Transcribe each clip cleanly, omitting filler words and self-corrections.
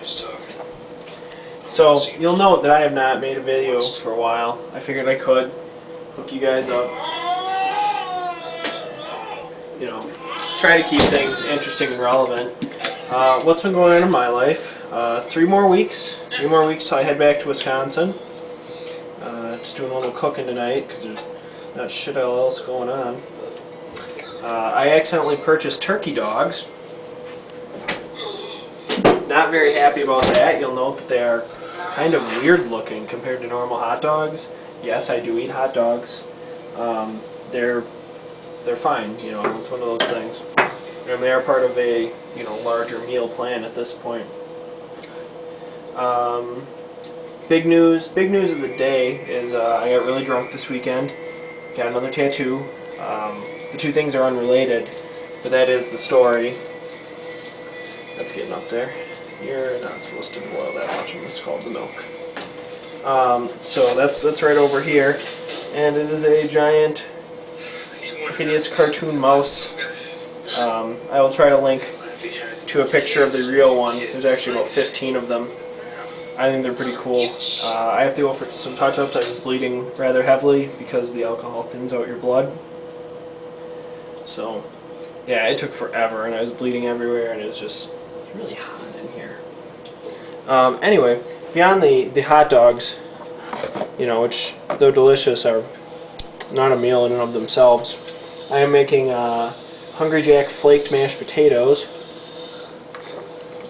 So, you'll note that I have not made a video for a while. I figured I could hook you guys up. You know, try to keep things interesting and relevant. What's been going on in my life? 3 more weeks. 3 more weeks till I head back to Wisconsin. Just doing a little cooking tonight because there's not shit else going on. I accidentally purchased turkey dogs. Not very happy about that. You'll note that they are kind of weird looking compared to normal hot dogs. Yes, I do eat hot dogs. They're fine, you know, it's one of those things. And they are part of a, you know, larger meal plan at this point. Big news of the day is I got really drunk this weekend. Got another tattoo. The two things are unrelated, but that is the story. That's getting up there. You're not supposed to boil that much in this, called the milk. So that's right over here, and it is a giant, hideous cartoon mouse. I will try to link to a picture of the real one. There's actually about 15 of them. I think they're pretty cool. I have to go for some touch-ups. I was bleeding rather heavily because the alcohol thins out your blood. So, yeah, it took forever, and I was bleeding everywhere, and it was really hot in here. Anyway, beyond the hot dogs, you know, which, though delicious, are not a meal in and of themselves, I am making Hungry Jack flaked mashed potatoes,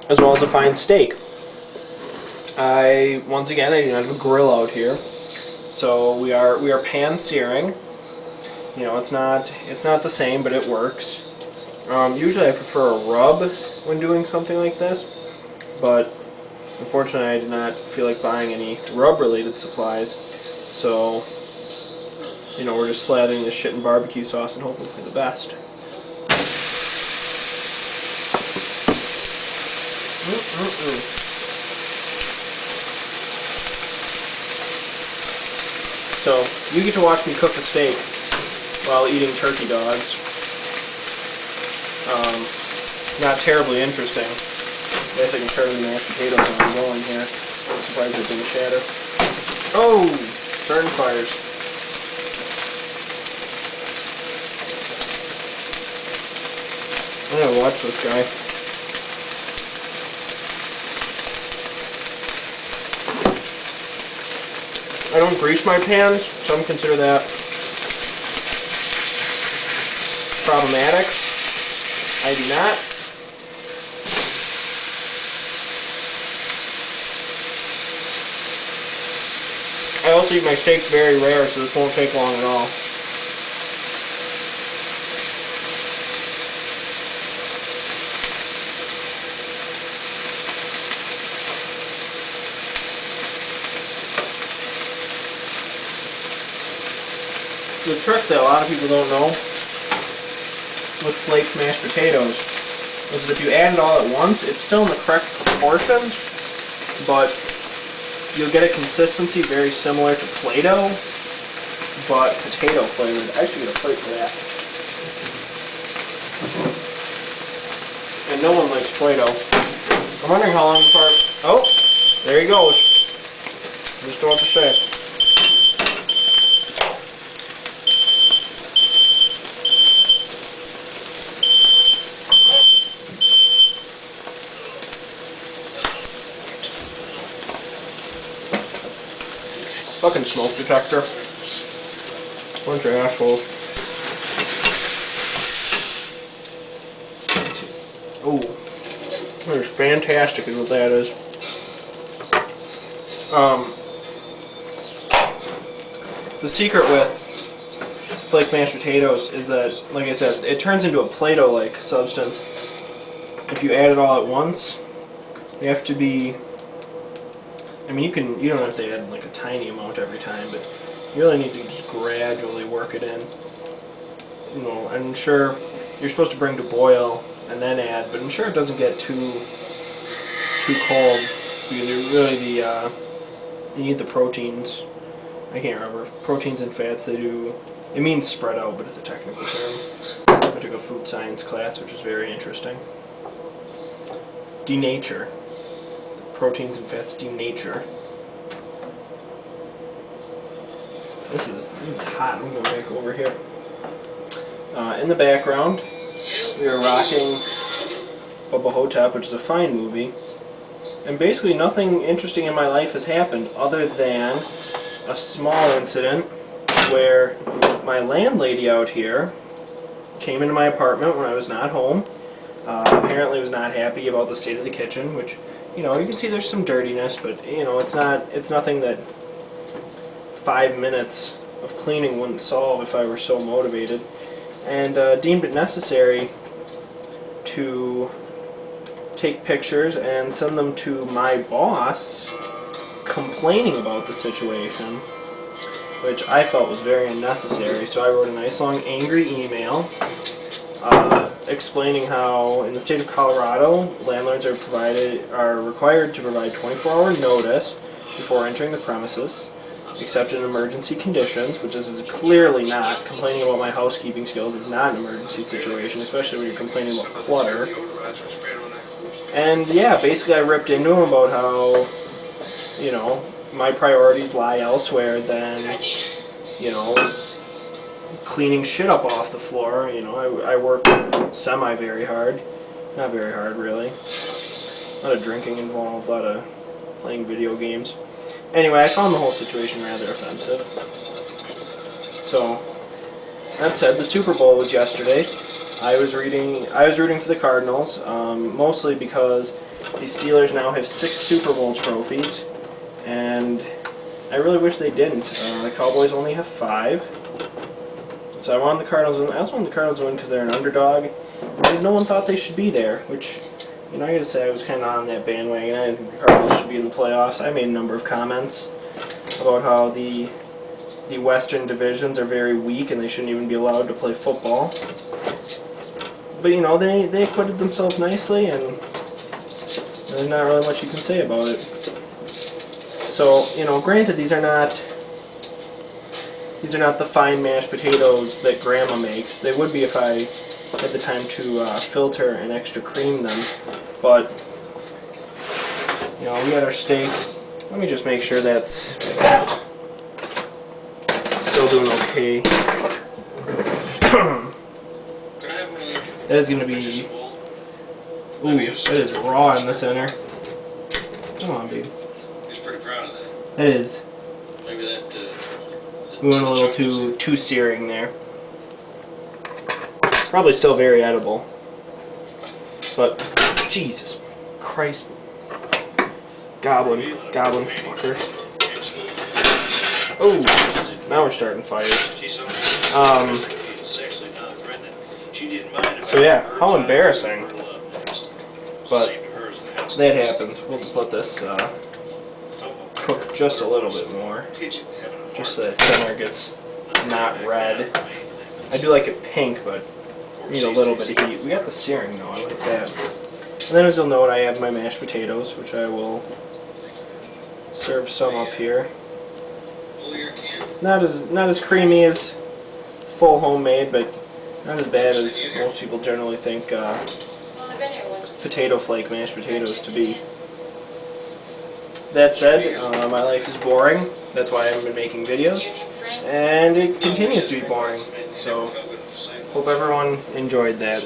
as well as a fine steak. Once again, I do not have a grill out here, so we are pan searing. You know, it's not the same, but it works. Usually I prefer a rub when doing something like this, but unfortunately I did not feel like buying any rub-related supplies, so, you know, we're just slathering this shit in barbecue sauce and hoping for the best. So, you get to watch me cook a steak while eating turkey dogs. Not terribly interesting. I guess I can turn the mashed potatoes when I'm going here. I'm surprised it didn't shatter. Oh! Starting fires. I gotta watch this guy. I don't grease my pans. Some consider that problematic. I do not. I also eat my steaks very rare, so this won't take long at all. The trick that a lot of people don't know with flaked mashed potatoes is that if you add it all at once, it's still in the correct proportions, but you'll get a consistency very similar to Play-Doh, but potato flavored. I should get a plate for that. And no one likes Play-Doh. I'm wondering how long before... Oh! There he goes. Just what to say. Fucking smoke detector. Bunch of assholes. Ooh. That is fantastic is what that is. The secret with flaked mashed potatoes is that, like I said, it turns into a Play-Doh-like substance. If you add it all at once, you have to be... I mean, you don't have to add like a tiny amount every time, but you really need to just gradually work it in. You know, and ensure you're supposed to bring to boil and then add, but ensure it doesn't get too cold, because you really you need the proteins. I can't remember, proteins and fats. They do. It means spread out, but it's a technical term. I took a food science class, which is very interesting. Denature. proteins and fats denature. This is hot. I'm going back over here. In the background, we are rocking Bubba Hotep, which is a fine movie. And basically nothing interesting in my life has happened other than a small incident where my landlady out here came into my apartment when I was not home. Apparently was not happy about the state of the kitchen, which, you know, you can see there's some dirtiness, but, you know, it's nothing that 5 minutes of cleaning wouldn't solve if I were so motivated, and deemed it necessary to take pictures and send them to my boss complaining about the situation, which I felt was very unnecessary. So I wrote a nice long angry email explaining how in the state of Colorado landlords are required to provide 24-hour notice before entering the premises, except in emergency conditions, which is clearly not. Complaining about my housekeeping skills is not an emergency situation, especially when you're complaining about clutter. And yeah, basically I ripped into him about how, you know, my priorities lie elsewhere than, you know, cleaning shit up off the floor. You know, I work very hard. Not very hard, really. A lot of drinking involved, a lot of playing video games. Anyway, I found the whole situation rather offensive. So, that said, the Super Bowl was yesterday. I was rooting for the Cardinals, mostly because the Steelers now have 6 Super Bowl trophies, and I really wish they didn't. The Cowboys only have 5. So I wanted the Cardinals to win. I also wanted the Cardinals to win because they're an underdog, because no one thought they should be there, which, you know, I gotta say I was kind of on that bandwagon. I didn't think the Cardinals should be in the playoffs. I made a number of comments about how the Western divisions are very weak and they shouldn't even be allowed to play football. But, you know, they acquitted themselves nicely, and there's not really much you can say about it. So, you know, granted, these are not the fine mashed potatoes that Grandma makes. They would be if I had the time to filter and extra cream them. But, you know, we got our steak. Let me just make sure that's still doing okay. That is going to be... Ooh, that is raw in the center. Come on, dude. He's pretty proud of that. That is. Maybe that... We went a little too searing there. Probably still very edible. But, Jesus Christ. Goblin fucker. Oh, now we're starting fires. So yeah, how embarrassing. But that happens. We'll just let this cook just a little bit more. Just so that center gets not red. I do like it pink, but need a little bit of heat. We got the searing though, I like that. And then as you'll note, I have my mashed potatoes, which I will serve some up here. Not as creamy as full homemade, but not as bad as most people generally think potato flake mashed potatoes to be. That said, my life is boring. That's why I haven't been making videos, and it continues to be boring. So, hope everyone enjoyed that.